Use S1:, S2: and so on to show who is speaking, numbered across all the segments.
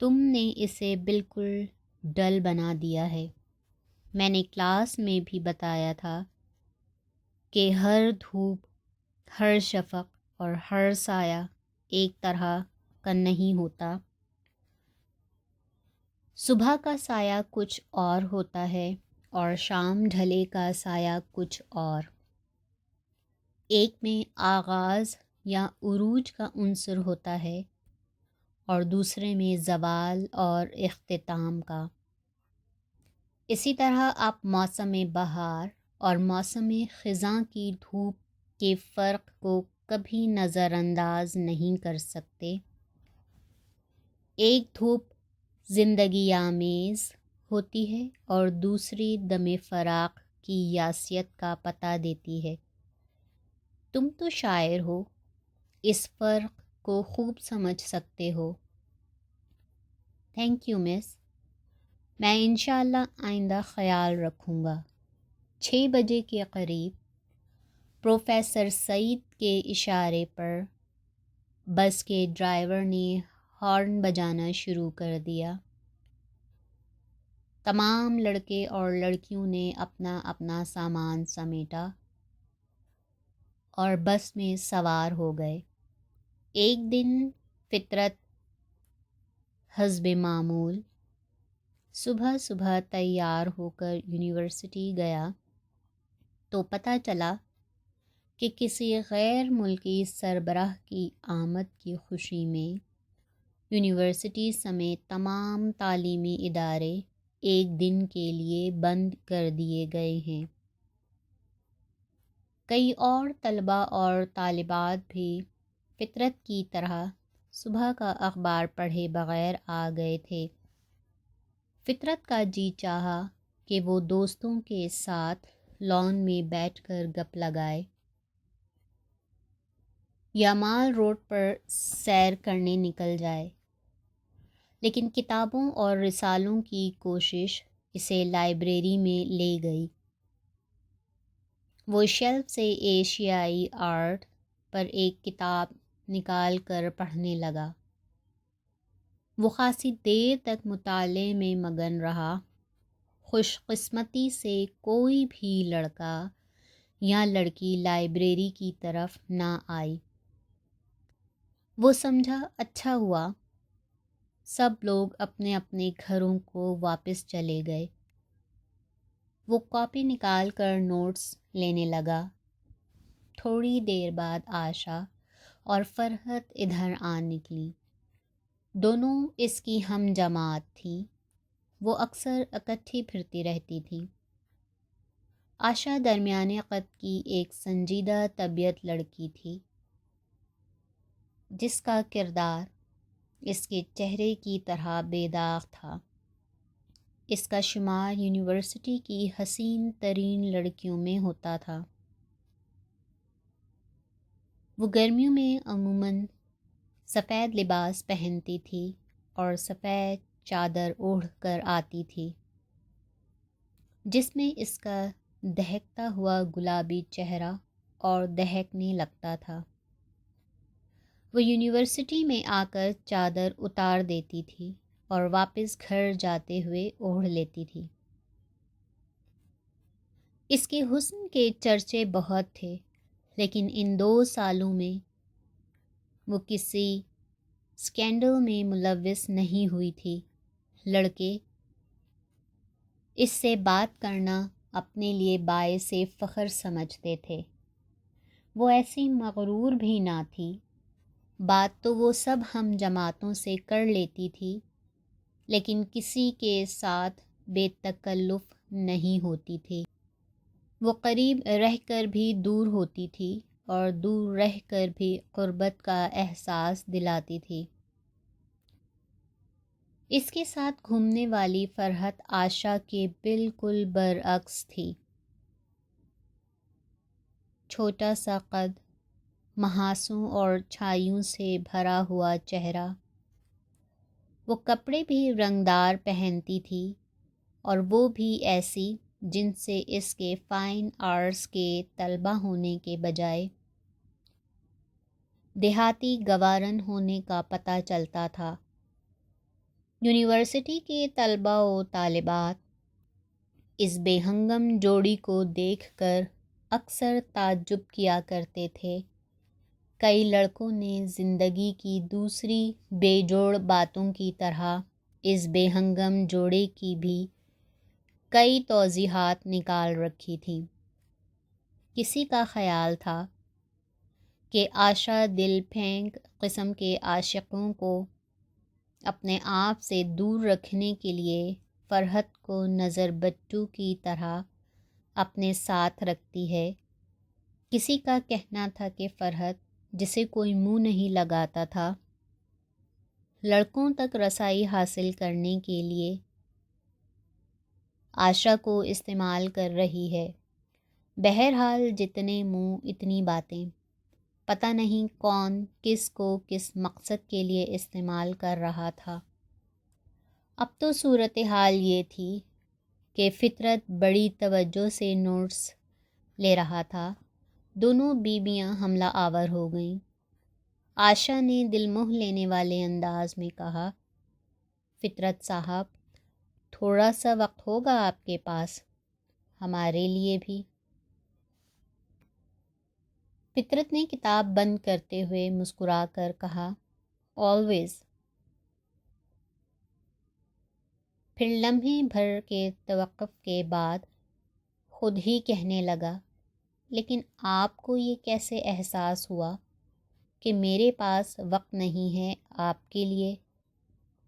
S1: تم نے اسے بالکل ڈل بنا دیا ہے۔ میں نے کلاس میں بھی بتایا تھا کہ ہر دھوپ، ہر شفق اور ہر سایہ ایک طرح کا نہیں ہوتا۔ صبح کا سایہ کچھ اور ہوتا ہے اور شام ڈھلے کا سایہ کچھ اور۔ ایک میں آغاز یا عروج کا عنصر ہوتا ہے اور دوسرے میں زوال اور اختتام کا۔ اسی طرح آپ موسم بہار اور موسم خزاں کی دھوپ کے فرق کو کبھی نظر انداز نہیں کر سکتے۔ ایک دھوپ زندگی آمیز ہوتی ہے اور دوسری دم فراق کی یاسیت کا پتہ دیتی ہے۔ تم تو شاعر ہو، اس فرق کو خوب سمجھ سکتے ہو۔ تھینک یو مس، میں انشاءاللہ آئندہ خیال رکھوں گا۔ 6 بجے کے قریب پروفیسر سعید کے اشارے پر بس کے ڈرائیور نے ہارن بجانا شروع کر دیا۔ تمام لڑکے اور لڑکیوں نے اپنا اپنا سامان سمیٹا اور بس میں سوار ہو گئے۔ ایک دن فطرت حسب معمول صبح صبح تیار ہو کر یونیورسٹی گیا تو پتہ چلا کہ کسی غیر ملکی سربراہ کی آمد کی خوشی میں یونیورسٹی سمیت تمام تعلیمی ادارے ایک دن کے لیے بند کر دیے گئے ہیں۔ کئی اور طلباء اور طالبات بھی فطرت کی طرح صبح کا اخبار پڑھے بغیر آ گئے تھے۔ فطرت کا جی چاہا کہ وہ دوستوں کے ساتھ لان میں بیٹھ کر گپ لگائے یا مال روڈ پر سیر کرنے نکل جائے، لیکن کتابوں اور رسالوں کی کوشش اسے لائبریری میں لے گئی۔ وہ شیلف سے ایشیائی آرٹ پر ایک کتاب نکال کر پڑھنے لگا۔ وہ خاصی دیر تک مطالعے میں مگن رہا۔ خوش قسمتی سے کوئی بھی لڑکا یا لڑکی لائبریری کی طرف نہ آئی۔ وہ سمجھا اچھا ہوا، سب لوگ اپنے اپنے گھروں کو واپس چلے گئے۔ وہ کاپی نکال کر نوٹس لینے لگا۔ تھوڑی دیر بعد آشا اور فرحت ادھر آ نکلی۔ دونوں اس کی ہم جماعت تھیں۔ وہ اکثر اکٹھی پھرتی رہتی تھیں۔ آشا درمیانے قد کی ایک سنجیدہ طبیعت لڑکی تھی جس کا کردار اس کے چہرے کی طرح بے داغ تھا۔ اس کا شمار یونیورسٹی کی حسین ترین لڑکیوں میں ہوتا تھا۔ وہ گرمیوں میں عموماً سفید لباس پہنتی تھی اور سفید چادر اوڑھ کر آتی تھی جس میں اس کا دہکتا ہوا گلابی چہرہ اور دہکنے لگتا تھا۔ وہ یونیورسٹی میں آ کر چادر اتار دیتی تھی اور واپس گھر جاتے ہوئے اوڑھ لیتی تھی۔ اس کے حسن کے چرچے بہت تھے، لیکن ان 2 سالوں میں وہ کسی سکینڈل میں ملوث نہیں ہوئی تھی۔ لڑکے اس سے بات کرنا اپنے لیے باعث فخر سمجھتے تھے۔ وہ ایسی مغرور بھی نہ تھی۔ بات تو وہ سب ہم جماعتوں سے کر لیتی تھی، لیکن کسی کے ساتھ بے تکلف نہیں ہوتی تھی۔ وہ قریب رہ کر بھی دور ہوتی تھی اور دور رہ کر بھی قربت کا احساس دلاتی تھی۔ اس کے ساتھ گھومنے والی فرحت آشا کے بالکل برعکس تھی۔ چھوٹا سا قد، محاسوں اور چھائیوں سے بھرا ہوا چہرہ۔ وہ کپڑے بھی رنگدار پہنتی تھی اور وہ بھی ایسی جن سے اس کے فائن آرٹس کے طلبہ ہونے کے بجائے دیہاتی گوارن ہونے کا پتہ چلتا تھا۔ یونیورسٹی کے طلباء و طالبات اس بے ہنگم جوڑی کو دیکھ کر اکثر تعجب کیا کرتے تھے۔ کئی لڑکوں نے زندگی کی دوسری بے جوڑ باتوں کی طرح اس بے ہنگم جوڑے کی بھی کئی توضیحات نکال رکھی تھیں۔ کسی کا خیال تھا کہ آشا دل پھینک قسم کے عاشقوں کو اپنے آپ سے دور رکھنے کے لیے فرحت کو نظر بٹو کی طرح اپنے ساتھ رکھتی ہے۔ کسی کا کہنا تھا کہ فرحت، جسے کوئی منہ نہیں لگاتا تھا، لڑکوں تک رسائی حاصل کرنے کے لیے آشا کو استعمال کر رہی ہے۔ بہرحال جتنے منہ اتنی باتیں، پتہ نہیں کون کس کو کس مقصد کے لیے استعمال کر رہا تھا۔ اب تو صورتحال یہ تھی کہ فطرت بڑی توجہ سے نوٹس لے رہا تھا۔ دونوں بیویاں حملہ آور ہو گئیں۔ آشا نے دل موہ لینے والے انداز میں کہا، فطرت صاحب، تھوڑا سا وقت ہوگا آپ کے پاس؟ ہمارے لیے بھی۔ فطرت نے کتاب بند کرتے ہوئے مسکرا کر کہا، آلویز۔ پھر لمحے بھر کے توقف کے بعد خود ہی کہنے لگا، لیکن آپ کو یہ کیسے احساس ہوا کہ میرے پاس وقت نہیں ہے آپ کے لیے؟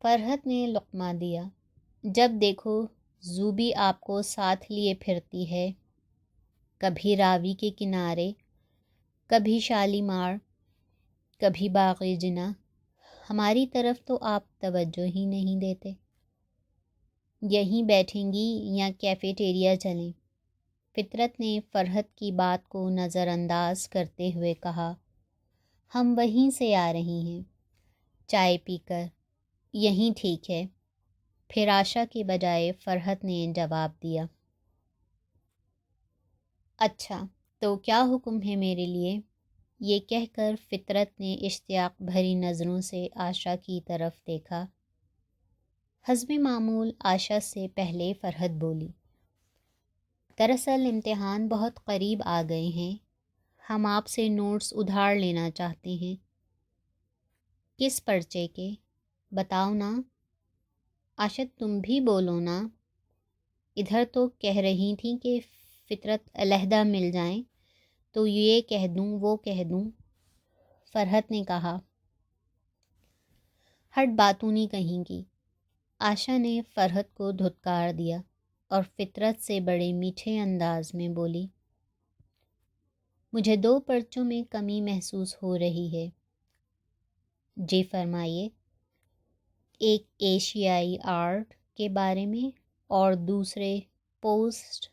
S1: فرحت نے لقمہ دیا، جب دیکھو زوبی آپ کو ساتھ لیے پھرتی ہے، کبھی راوی کے کنارے، کبھی شالیمار، کبھی باغ جناح۔ ہماری طرف تو آپ توجہ ہی نہیں دیتے۔ یہیں بیٹھیں گی یا کیفیٹیریا چلیں؟ فطرت نے فرحت کی بات کو نظر انداز کرتے ہوئے کہا، ہم وہیں سے آ رہی ہیں، چائے پی کر۔ یہیں ٹھیک ہے۔ پھر آشا کے بجائے فرحت نے جواب دیا، اچھا تو کیا حکم ہے میرے لیے؟ یہ کہہ کر فطرت نے اشتیاق بھری نظروں سے آشا کی طرف دیکھا۔ حسب معمول آشا سے پہلے فرحت بولی، دراصل امتحان بہت قریب آ گئے ہیں، ہم آپ سے نوٹس ادھار لینا چاہتے ہیں۔ کس پرچے کے؟ بتاؤ نا۔ آشا تم بھی بولو نا۔ ادھر تو کہہ رہی تھیں کہ فطرت علیحدہ مل جائیں تو یہ کہہ دوں وہ کہہ دوں۔ فرحت نے کہا، ہٹ باتونی کہیں کی۔ آشا نے فرحت کو دھتکار دیا اور فطرت سے بڑے میٹھے انداز میں بولی، مجھے 2 پرچوں میں کمی محسوس ہو رہی ہے۔ جی فرمائیے۔ ایک ایشیائی آرٹ کے بارے میں اور دوسرے پوسٹ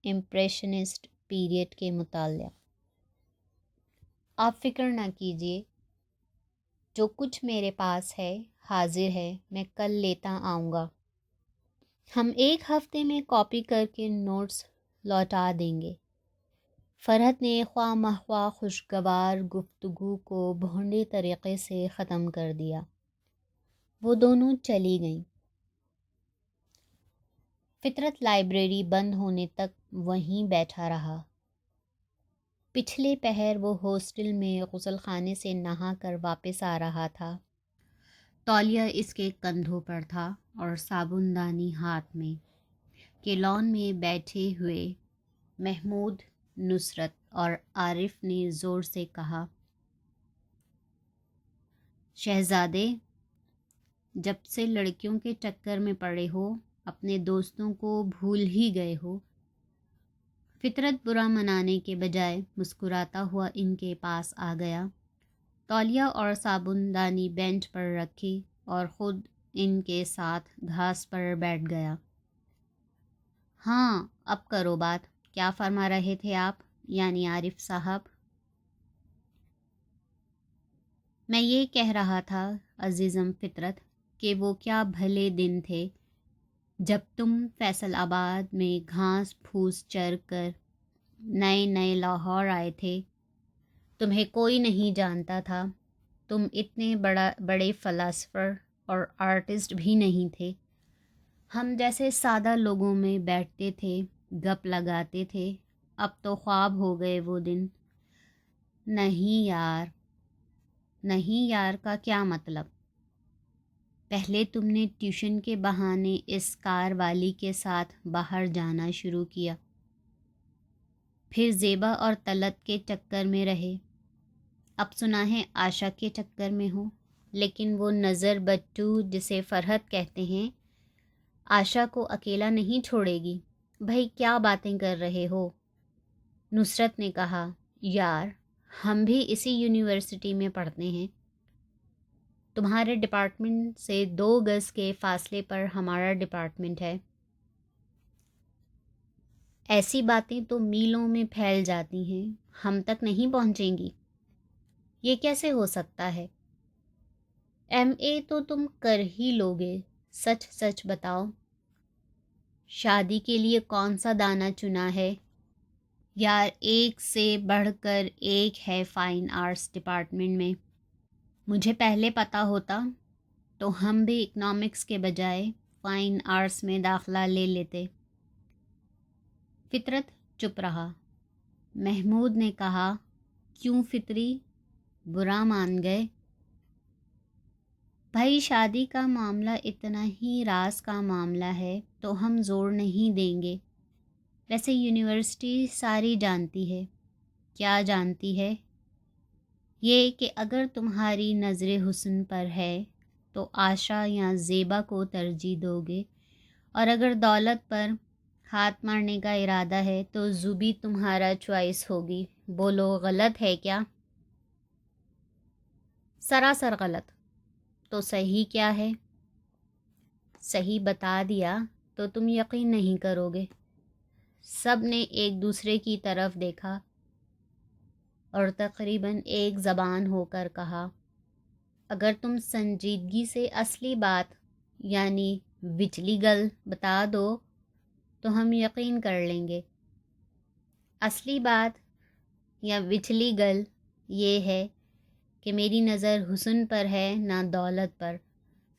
S1: امپریشنسٹ پیریڈ کے متعلق۔ آپ فکر نہ کیجیے، جو کچھ میرے پاس ہے حاضر ہے، میں کل لیتا آؤں گا۔ ہم 1 ہفتے میں کاپی کر کے نوٹس لوٹا دیں گے۔ فرحت نے خواہ مخواہ خوشگوار گفتگو کو بھونڈے طریقے سے ختم کر دیا۔ وہ دونوں چلی گئیں۔ فطرت لائبریری بند ہونے تک وہیں بیٹھا رہا۔ پچھلے پہر وہ ہاسٹل میں غسل خانے سے نہا کر واپس آ رہا تھا۔ تولیہ اس کے کندھوں پر تھا اور صابن دانی ہاتھ میں۔ کیلون میں بیٹھے ہوئے محمود، نصرت اور عارف نے زور سے کہا، شہزادے، جب سے لڑکیوں کے چکر میں پڑے ہو اپنے دوستوں کو بھول ہی گئے ہو۔ فطرت برا منانے کے بجائے مسکراتا ہوا ان کے پاس آ گیا، تولیہ اور صابن دانی بینچ پر رکھی اور خود ان کے ساتھ گھاس پر بیٹھ گیا۔ ہاں اب کرو بات، کیا فرما رہے تھے آپ، یعنی عارف صاحب؟ میں یہ کہہ رہا تھا عزیزم فطرت کہ وہ کیا بھلے دن تھے جب تم فیصل آباد میں گھاس پھوس چر کر نئے لاہور آئے تھے۔ تمہیں کوئی نہیں جانتا تھا، تم اتنے بڑے فلاسفر اور آرٹسٹ بھی نہیں تھے. ہم جیسے سادہ لوگوں میں بیٹھتے تھے، گپ لگاتے تھے. اب تو خواب ہو گئے وہ دن. نہیں یار. نہیں یار کا کیا مطلب؟ پہلے تم نے ٹیوشن کے بہانے اس کار والی کے ساتھ باہر جانا شروع کیا، پھر زیبا اور طلعت کے چکر میں رہے. اب سنا ہے آشا کے چکر میں ہو. لیکن وہ نظر بٹو جسے فرحت کہتے ہیں آشا کو اکیلا نہیں چھوڑے گی. بھائی کیا باتیں کر رہے ہو؟ نصرت نے کہا. یار ہم بھی اسی یونیورسٹی میں پڑھتے ہیں. تمہارے ڈپارٹمنٹ سے 2 گز کے فاصلے پر ہمارا ڈپارٹمنٹ ہے. ایسی باتیں تو میلوں میں پھیل جاتی ہیں، ہم تک نہیں پہنچیں گی. یہ کیسے ہو سکتا ہے؟ ایم اے تو تم کر ہی لوگے. سچ سچ بتاؤ، شادی کے لیے کون سا دانہ چنا ہے؟ یار ایک سے بڑھ کر ایک ہے فائن آرٹس ڈپارٹمنٹ میں. مجھے پہلے پتہ ہوتا تو ہم بھی اکنامکس کے بجائے فائن آرٹس میں داخلہ لے لیتے. فطرت چپ رہا. محمود نے کہا. کیوں فطری، برا مان گئے؟ بھائی شادی کا معاملہ اتنا ہی راز کا معاملہ ہے تو ہم زور نہیں دیں گے. ویسے یونیورسٹی ساری جانتی ہے. کیا جانتی ہے؟ یہ کہ اگر تمہاری نظر حسن پر ہے تو آشا یا زیبا کو ترجیح دو گے، اور اگر دولت پر ہاتھ مارنے کا ارادہ ہے تو زوبی تمہارا چوائس ہوگی. بولو غلط ہے کیا؟ سراسر غلط. تو صحیح کیا ہے؟ صحیح بتا دیا تو تم یقین نہیں کرو گے. سب نے ایک دوسرے کی طرف دیکھا اور تقریباً ایک زبان ہو کر کہا. اگر تم سنجیدگی سے اصلی بات یعنی وچلی گل بتا دو تو ہم یقین کر لیں گے. اصلی بات یا وچلی گل یہ ہے کہ میری نظر حسن پر ہے نہ دولت پر.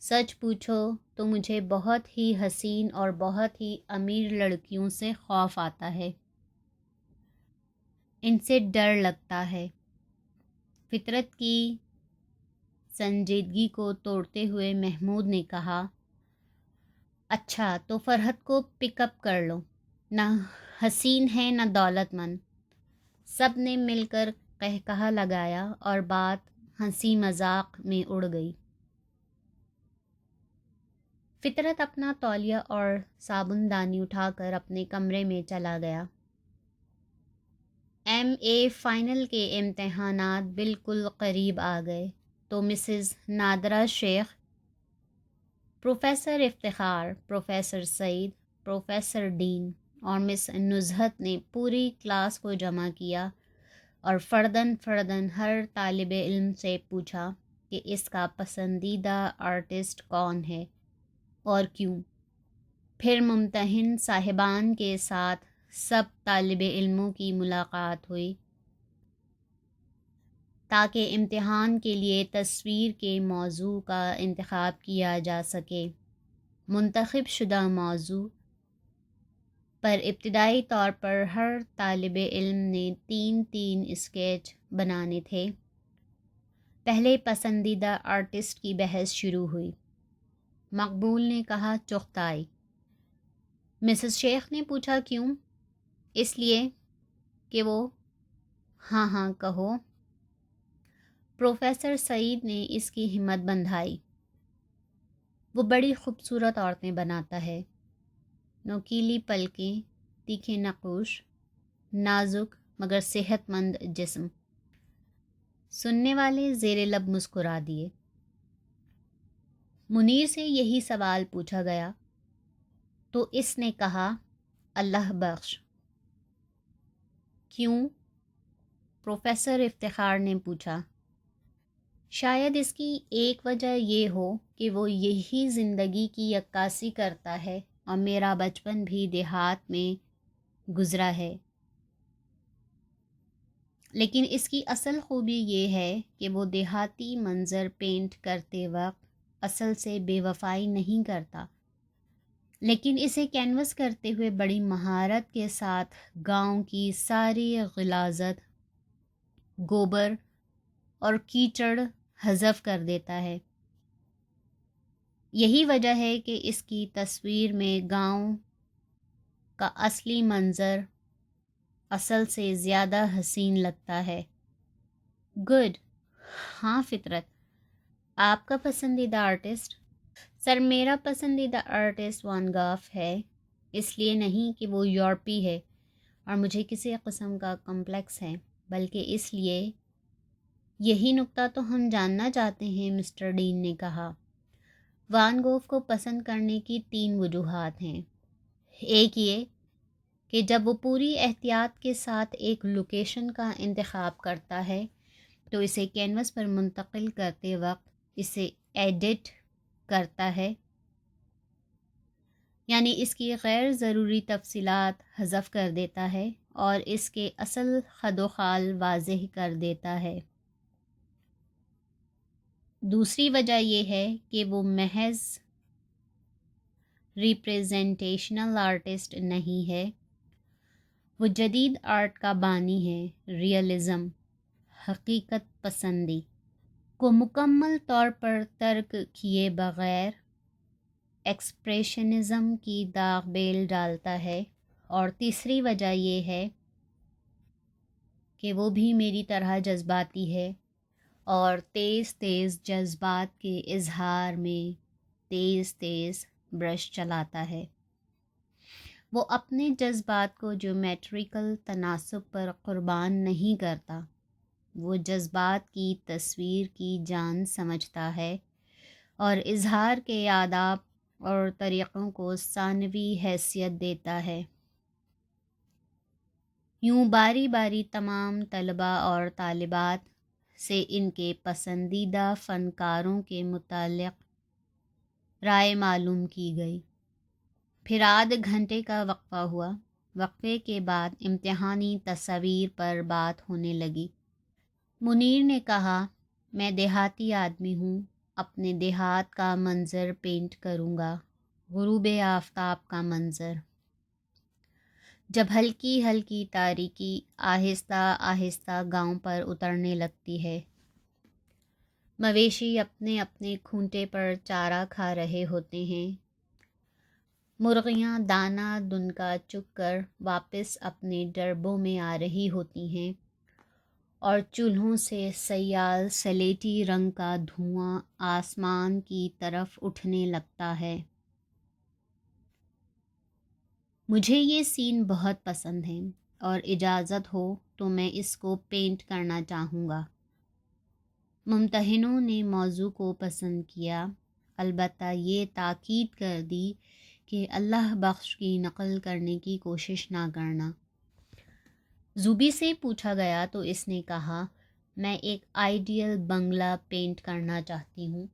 S1: سچ پوچھو تو مجھے بہت ہی حسین اور بہت ہی امیر لڑکیوں سے خوف آتا ہے. ان سے ڈر لگتا ہے. فطرت کی سنجیدگی کو توڑتے ہوئے محمود نے کہا. اچھا تو فرحت کو پک اپ کر لو. نہ حسین ہے نہ دولت مند. سب نے مل کر قہقہہ لگایا اور بات ہنسی مذاق میں اڑ گئی. فطرت اپنا تولیہ اور صابن دانی اٹھا کر اپنے کمرے میں چلا گیا. ایم اے فائنل کے امتحانات بالکل قریب آ گئے تو مسز نادرہ شیخ، پروفیسر افتخار، پروفیسر سعید، پروفیسر ڈین اور مس نزہت نے پوری کلاس کو جمع کیا اور فرداً ہر طالب علم سے پوچھا کہ اس کا پسندیدہ آرٹسٹ کون ہے اور کیوں. پھر ممتحن صاحبان کے ساتھ سب طالب علموں کی ملاقات ہوئی تاکہ امتحان کے لیے تصویر کے موضوع کا انتخاب کیا جا سکے. منتخب شدہ موضوع پر ابتدائی طور پر ہر طالب علم نے 3 اسکیچ بنانے تھے. پہلے پسندیدہ آرٹسٹ کی بحث شروع ہوئی. مقبول نے کہا چغتائی. مسز شیخ نے پوچھا کیوں؟ اس لیے کہ وہ ہاں کہو. پروفیسر سعید نے اس کی ہمت بندھائی. وہ بڑی خوبصورت عورتیں بناتا ہے. نوکیلی پلکیں، تیکھے نقوش، نازک مگر صحت مند جسم. سننے والے زیر لب مسکرا دیے. منیر سے یہی سوال پوچھا گیا تو اس نے کہا اللہ بخش. کیوں؟ پروفیسر افتخار نے پوچھا. شاید اس کی ایک وجہ یہ ہو کہ وہ یہی زندگی کی عکاسی کرتا ہے اور میرا بچپن بھی دیہات میں گزرا ہے. لیکن اس کی اصل خوبی یہ ہے کہ وہ دیہاتی منظر پینٹ کرتے وقت اصل سے بے وفائی نہیں کرتا، لیکن اسے کینوس کرتے ہوئے بڑی مہارت کے ساتھ گاؤں کی ساری غلاظت، گوبر اور کیچڑ حذف کر دیتا ہے۔ یہی وجہ ہے کہ اس کی تصویر میں گاؤں کا اصلی منظر اصل سے زیادہ حسین لگتا ہے۔ گڈ، ہاں فطرت، آپ کا پسندیدہ آرٹسٹ؟ سر، میرا پسندیدہ آرٹسٹ وان گاف ہے، اس لیے نہیں کہ وہ یورپی ہے اور مجھے کسی قسم کا کمپلیکس ہے، بلکہ اس لیے یہی نکتہ تو ہم جاننا چاہتے ہیں، مسٹر ڈین نے کہا۔ وان گوف کو پسند کرنے کی 3 وجوہات ہیں۔ ایک یہ کہ جب وہ پوری احتیاط کے ساتھ ایک لوکیشن کا انتخاب کرتا ہے تو اسے کینوس پر منتقل کرتے وقت اسے ایڈٹ کرتا ہے، یعنی اس کی غیر ضروری تفصیلات حذف کر دیتا ہے اور اس کے اصل خد و خال واضح کر دیتا ہے۔ دوسری وجہ یہ ہے کہ وہ محض ریپریزنٹیشنل آرٹسٹ نہیں ہے، وہ جدید آرٹ کا بانی ہے، ریئلزم، حقیقت پسندی کو مکمل طور پر ترک کیے بغیر ایکسپریشنزم کی داغ بیل ڈالتا ہے۔ اور تیسری وجہ یہ ہے کہ وہ بھی میری طرح جذباتی ہے اور تیز تیز جذبات کے اظہار میں تیز تیز برش چلاتا ہے۔ وہ اپنے جذبات کو جیومیٹریکل تناسب پر قربان نہیں کرتا، وہ جذبات کی تصویر کی جان سمجھتا ہے اور اظہار کے آداب اور طریقوں کو ثانوی حیثیت دیتا ہے۔ یوں باری باری تمام طلباء اور طالبات سے ان کے پسندیدہ فنکاروں کے متعلق رائے معلوم کی گئی۔ پھر آدھ گھنٹے کا وقفہ ہوا۔ وقفے کے بعد امتحانی تصاویر پر بات ہونے لگی۔ منیر نے کہا، میں دیہاتی آدمی ہوں، اپنے دیہات کا منظر پینٹ کروں گا، غروب آفتاب کا منظر، جب ہلکی ہلکی تاریکی آہستہ آہستہ گاؤں پر اترنے لگتی ہے۔ مویشی اپنے اپنے کھونٹے پر چارہ کھا رہے ہوتے ہیں، مرغیاں دانہ دنکا چگ کر واپس اپنے ڈربوں میں آ رہی ہوتی ہیں اور چولہوں سے سیال سلیٹی رنگ کا دھواں آسمان کی طرف اٹھنے لگتا ہے۔ مجھے یہ سین بہت پسند ہے اور اجازت ہو تو میں اس کو پینٹ کرنا چاہوں گا۔ ممتحنوں نے موضوع کو پسند کیا، البتہ یہ تاکید کر دی کہ اللہ بخش کی نقل کرنے کی کوشش نہ کرنا۔ زوبی سے پوچھا گیا تو اس نے کہا، میں ایک آئیڈیل بنگلہ پینٹ کرنا چاہتی ہوں